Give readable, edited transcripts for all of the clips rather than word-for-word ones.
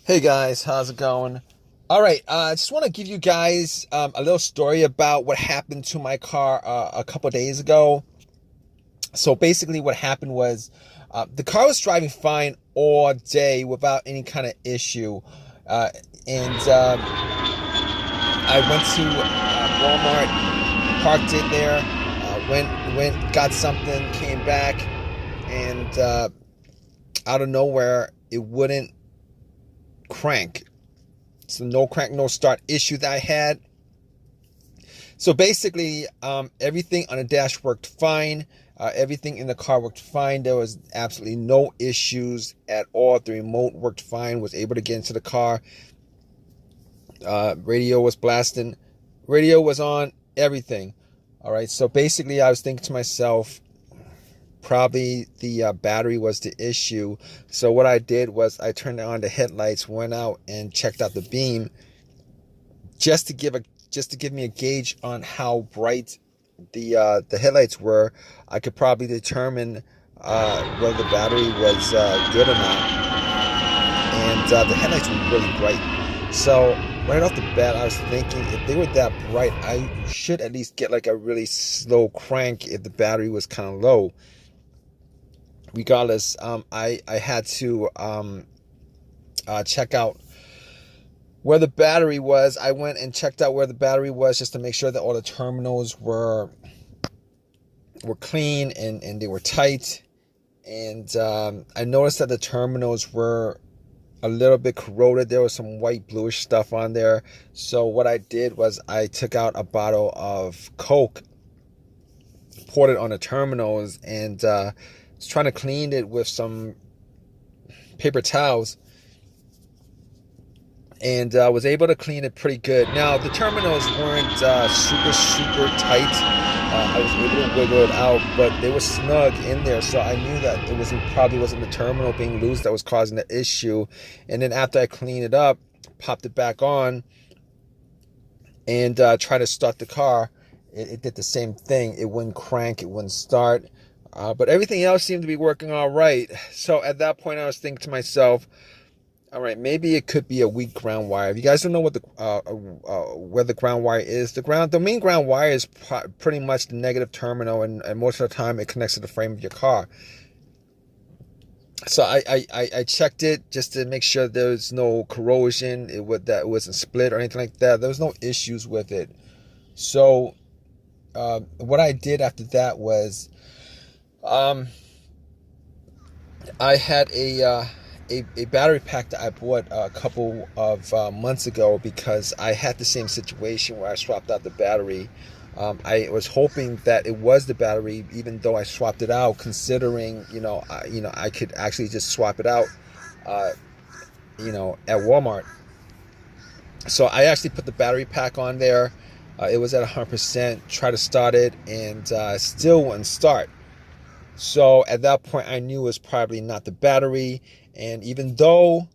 Hey guys, how's it going? All right, I just want to give you guys a little story about what happened to my car a couple days ago. So basically, what happened was the car was driving fine all day without any kind of issue, uh, and I went to Walmart, parked it there, got something, came back, and out of nowhere, it wouldn't crank. It's the no crank, no start issue that I had. So basically, everything on the dash worked fine. Everything in the car worked fine. There was absolutely no issues at all. The remote worked fine. Was able to get into the car. Radio was blasting. Radio was on. Everything. All right. So basically, I was thinking to myself, probably the battery was the issue. So what I did was I turned on the headlights, went out and checked out the beam, just to give me a gauge on how bright the headlights were. I could probably determine whether the battery was good or not. And the headlights were really bright. So right off the bat, I was thinking if they were that bright, I should at least get like a really slow crank if the battery was kind of low. Regardless, I had to check out where the battery was. I went and checked out where the battery was just to make sure that all the terminals were clean and they were tight. And I noticed that the terminals were a little bit corroded. There was some white bluish stuff on there. So what I did was I took out a bottle of Coke, poured it on the terminals, and was trying to clean it with some paper towels, and was able to clean it pretty good. Now the terminals weren't super tight. I was able to wiggle it out, but they were snug in there, so I knew that probably wasn't the terminal being loose that was causing the issue. And then after I cleaned it up, popped it back on, and tried to start the car, it did the same thing. It wouldn't crank, it wouldn't start. But everything else seemed to be working all right. So at that point, I was thinking to myself, all right, maybe it could be a weak ground wire. If you guys don't know what where the ground wire is, the main ground wire is pretty much the negative terminal, and most of the time it connects to the frame of your car. So I checked it just to make sure there was no corrosion, that it wasn't split or anything like that. There was no issues with it. So what I did after that was, I had a battery pack that I bought a couple of months ago because I had the same situation where I swapped out the battery. I was hoping that it was the battery, even though I swapped it out, considering I could actually just swap it out, at Walmart. So I actually put the battery pack on there. It was at 100%. Tried to start it, and still wouldn't start. So at that point, I knew it was probably not the battery. And even though,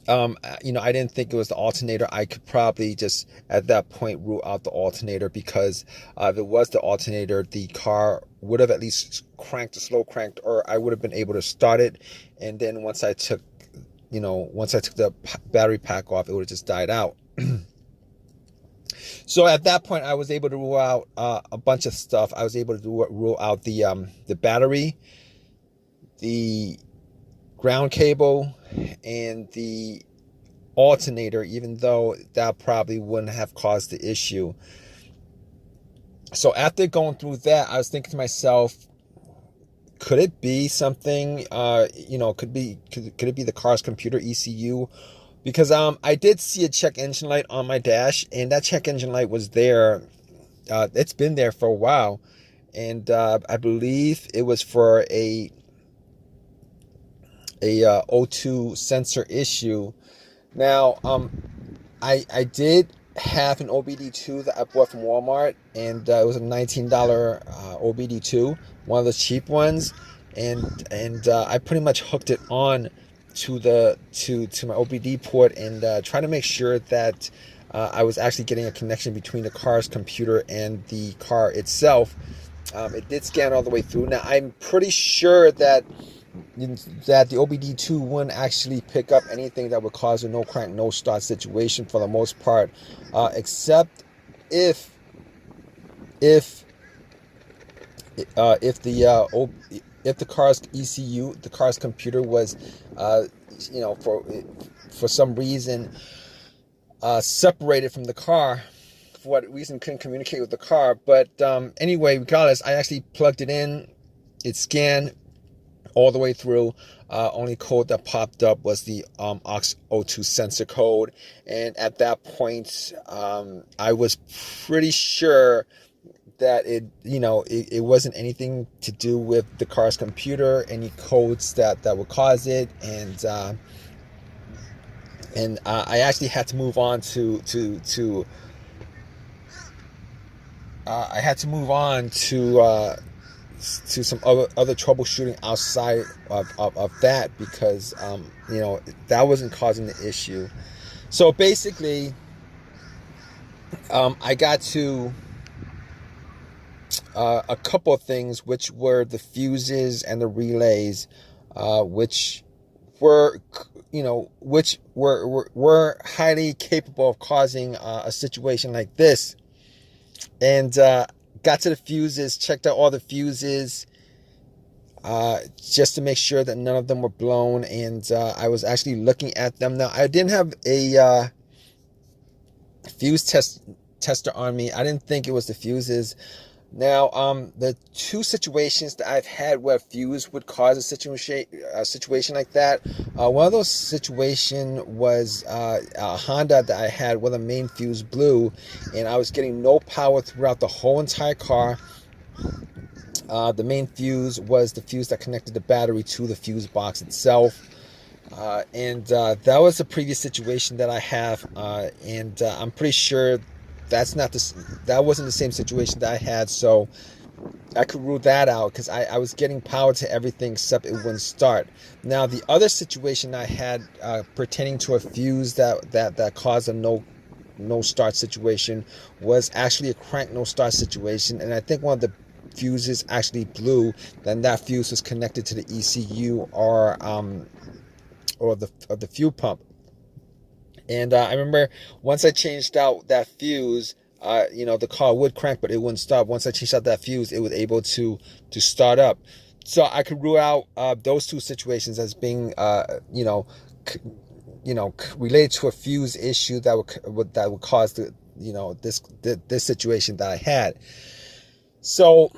I didn't think it was the alternator, I could probably just at that point rule out the alternator, because if it was the alternator, the car would have at least slow cranked, or I would have been able to start it. And then once I took the battery pack off, it would have just died out. So at that point, I was able to rule out a bunch of stuff. I was able to rule out the battery, the ground cable, and the alternator, even though that probably wouldn't have caused the issue. So after going through that, I was thinking to myself, could it be something? Could it be the car's computer ECU? Because I did see a check engine light on my dash, and that check engine light was there. It's been there for a while, and I believe it was for a O2 sensor issue. Now, I did have an OBD2 that I bought from Walmart, and it was a $19 OBD2, one of the cheap ones, and I pretty much hooked it on to my OBD port, and trying to make sure that I was actually getting a connection between the car's computer and the car itself. It did scan all the way through. Now I'm pretty sure that that the OBD2 wouldn't actually pick up anything that would cause a no crank, no start situation for the most part, except if if if the car's ECU, the car's computer was, for some reason separated from the car. For what reason, couldn't communicate with the car. But anyway, regardless, I actually plugged it in. It scanned all the way through. Only code that popped up was the aux02 sensor code, and at that point, I was pretty sure that it wasn't anything to do with the car's computer, any codes that would cause it, and I actually had to move on to some other troubleshooting outside of that, because that wasn't causing the issue. So basically, I got to a couple of things, which were the fuses and the relays, which were highly capable of causing a situation like this. And got to the fuses, checked out all the fuses, just to make sure that none of them were blown. And I was actually looking at them. Now, I didn't have a fuse tester on me. I didn't think it was the fuses. Now, the two situations that I've had where a fuse would cause a situation like that, one of those situations was a Honda that I had where the main fuse blew, and I was getting no power throughout the whole entire car. The main fuse was the fuse that connected the battery to the fuse box itself. And that was a previous situation that I have, and I'm pretty sure that wasn't the same situation that I had, so I could rule that out, because I was getting power to everything except it wouldn't start. Now, the other situation I had pertaining to a fuse that caused a no start situation was actually a crank no start situation, and I think one of the fuses actually blew. Then that fuse was connected to the ECU or the fuel pump. And I remember once I changed out that fuse, the car would crank, but it wouldn't stop. Once I changed out that fuse, it was able to start up. So I could rule out those two situations as being, related to a fuse issue that would cause this situation that I had. So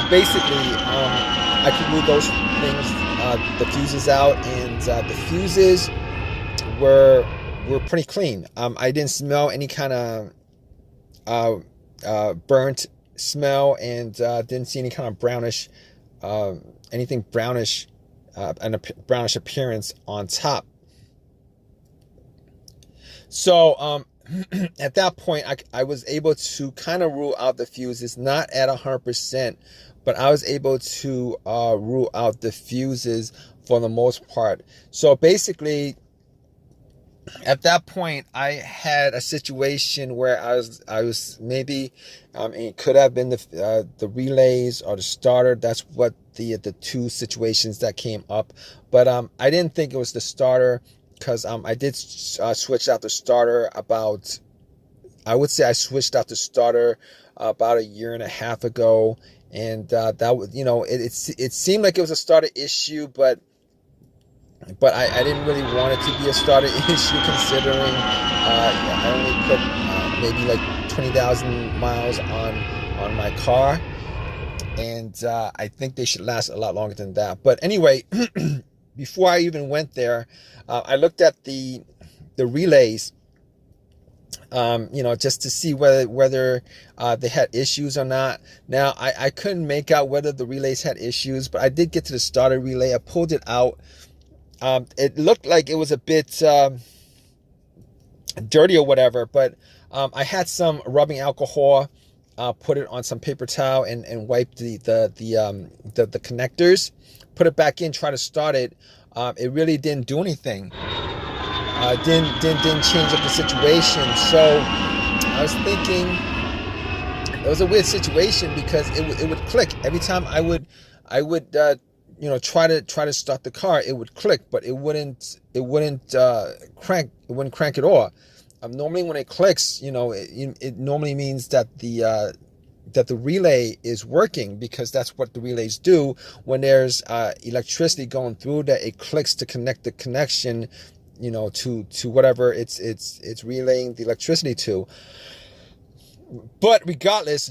basically, I could rule those things, the fuses out, and the fuses were pretty clean. I didn't smell any kind of burnt smell, and didn't see any kind of brownish, anything brownish, and a brownish appearance on top. So at that point, I was able to kind of rule out the fuses, not at 100%, but I was able to rule out the fuses for the most part. So basically, at that point, I had a situation where I was maybe, it could have been the relays or the starter. That's what the two situations that came up. But I didn't think it was the starter, because I did switch out the starter about, I would say I switched out the starter about 1.5 years ago, and that was, it seemed like it was a starter issue, but I didn't really want it to be a starter issue, considering I only put maybe like 20,000 miles on my car, and I think they should last a lot longer than that. But anyway, before I even went there, I looked at the relays, just to see whether they had issues or not. Now, I couldn't make out whether the relays had issues, but I did get to the starter relay. I pulled it out. It looked like it was a bit dirty or whatever, but I had some rubbing alcohol, put it on some paper towel, and wiped the connectors, put it back in, try to start it. It really didn't do anything. Didn't change up the situation. So I was thinking it was a weird situation, because it would click every time I would try to start the car, it would click, but it wouldn't crank. It wouldn't crank at all. Normally when it clicks, it normally means that the relay is working, because that's what the relays do. When there's electricity going through, that it clicks to connect the connection, to whatever it's relaying the electricity to. But regardless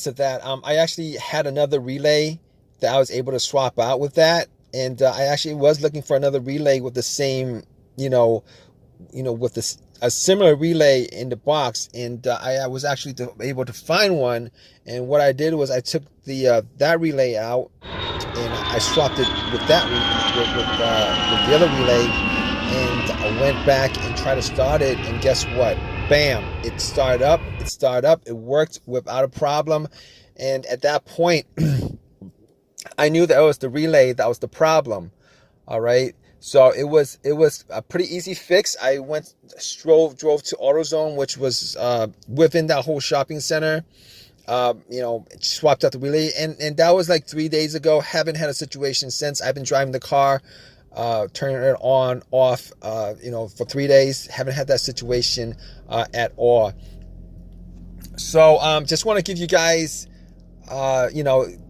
of that, I actually had another relay that I was able to swap out with that, and I actually was looking for another relay with the same, with a similar relay in the box, and I was actually able to find one. And what I did was I took that relay out, and I swapped it with that with the other relay, and I went back and tried to start it, and guess what? Bam! It started up. It worked without a problem. And at that point, I knew that it was the relay that was the problem. All right. So it was a pretty easy fix. I drove to AutoZone, which was within that whole shopping center. Swapped out the relay, and that was like 3 days ago. Haven't had a situation since. I've been driving the car, turning it on, off, for 3 days. Haven't had that situation at all. So just want to give you guys,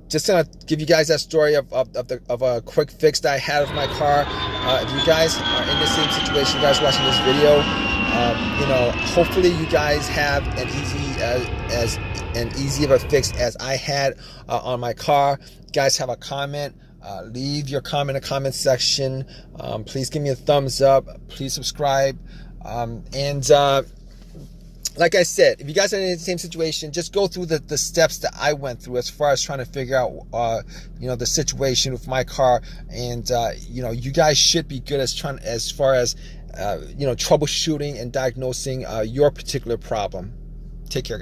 just gonna give you guys that story of a quick fix that I had with my car. If you guys are in the same situation, you guys watching this video, hopefully you guys have an easy of a fix as I had on my car. You guys have a comment, leave your comment in the comment section. Please give me a thumbs up. Please subscribe. Like I said, if you guys are in the same situation, just go through the steps that I went through as far as trying to figure out, the situation with my car. And, you guys should be good as far as troubleshooting and diagnosing your particular problem. Take care.